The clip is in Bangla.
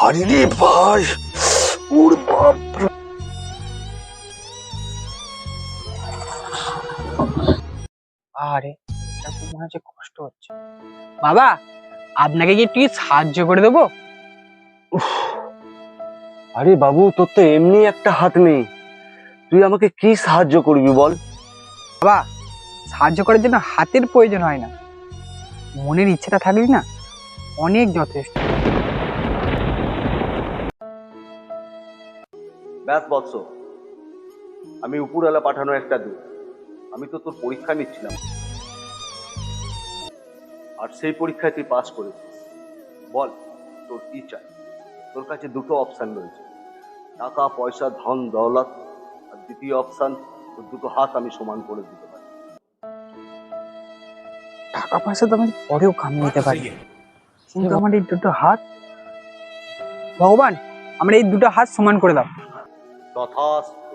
ভারী রে ভাই, ওর বাপ রে। আরে এটা তো মনে হচ্ছে কষ্ট হচ্ছে। বাবা, আপনাকে কি একটু সাহায্য করে দেবো? আরে বাবু, তোর তো এমনি একটা হাত নেই, তুই আমাকে কি সাহায্য করবি বল? বাবা, সাহায্য করার জন্য হাতের প্রয়োজন হয় না, মনের ইচ্ছেটা থাকলে না অনেক যথেষ্ট। ব্যাস বৎস, আমি উপরওয়ালা পাঠানো একটা দূত। আমি তো তোর পরীক্ষা নিচ্ছিলাম, আর সেই পরীক্ষায় তুই পাস করেছিস। বল তোর কি চাই? তোর কাছে দুটো অপশন রয়েছে, টাকা পয়সা ধন দৌলত, আর দ্বিতীয় অপশন তোর দুটো হাত আমি সমান করে দিতে পারি। টাকা পয়সা তো আমি পরেও কামিয়ে নিতে পারি, কিন্তু আমার এই দুটো হাত, ভগবান আমার এই দুটো হাত সমান করে দাও। তথাস্তু।